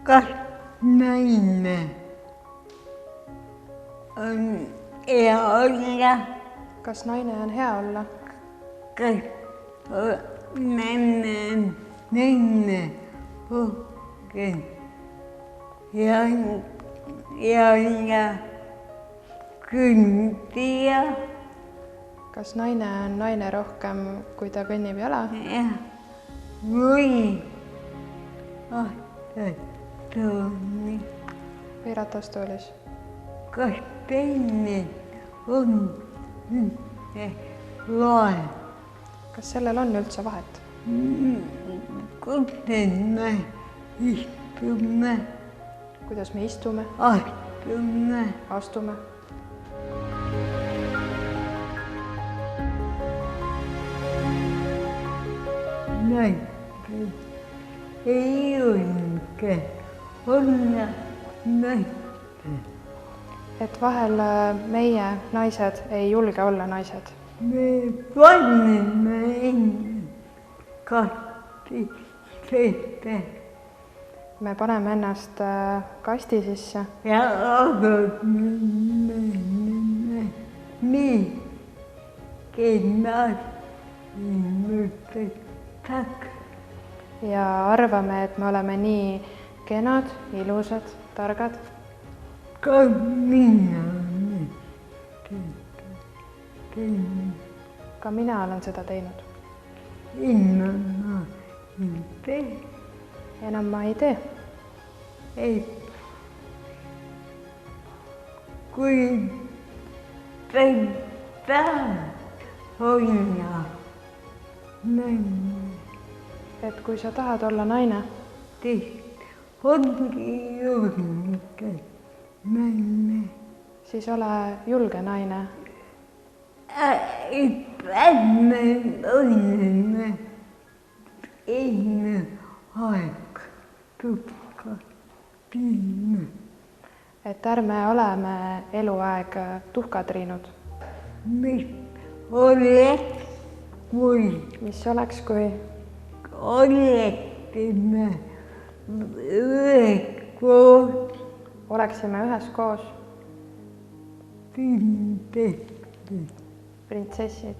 kas naine on hea olla? Kas naine on hea olla? Kas naine puhken ja kõndija? Kas naine on naine rohkem, kui ta kõnnib jala? Või ahtastuuni? Või ratastoolis? Kas teine on üldse vahe? Kas sellel on üldse vahet? Kuidas me istume? Kuidas me istume? Astume? Näiteks ei julge olla naised. Et vahel meie naised ei julge olla naised. Me paneme enne kasti sisse. Me paneme ennast kasti sisse. Ja arvame nii kennad inimesed. Ja arvame, et me oleme nii kenad, ilusad, targad. Ka mina olen seda teinud. Enam ma ei tee. Kui tahad olla naine. Et kui sa tahad olla naine, ongi julge naine. Siis ole julge naine. Ärme oleme enne aeg tuhka triinud. Et ärme oleme eluaeg tuhka triinud. Mis oleks, kui oleksime üheskoos printsessid.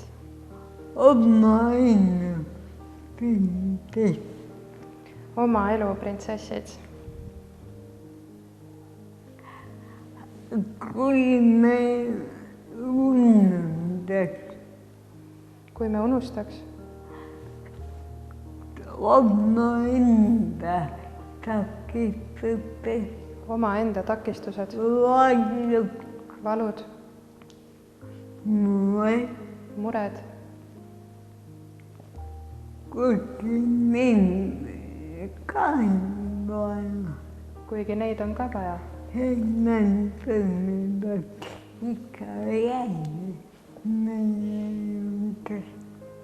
Oma elu printsessid. Kui me unustaks omaenda takistused, valud, mured, kuigi neid on ka vaja.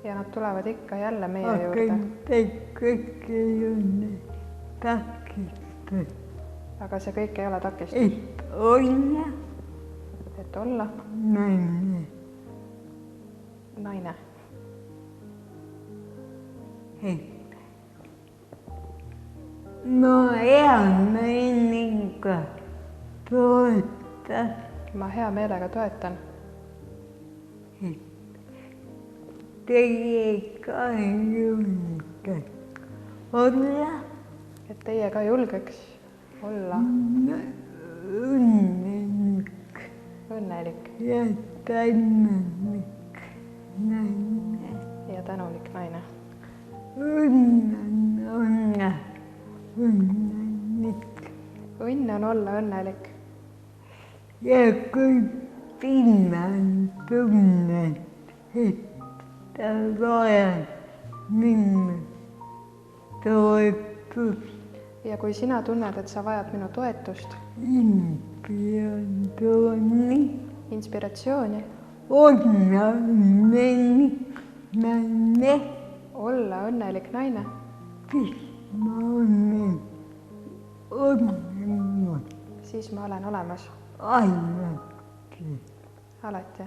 Ja nad tulevad ikka jälle meie juurde. Aga see kõik ei ole takistus. Et olla naine. Ma hea meelega toetan. Teie ka julge olla. Et teie ka julgeks olla. Õnnelik. Ja tänulik naine. Ja tänulik naine. Õnn on olla õnnelik. Ja kui sina tunned, et ta vajab minu toetust. Ja kui sina tunned, et sa vajad minu toetust, inspiratsiooni, olla õnnelik naine, siis ma olen olemas. Alati.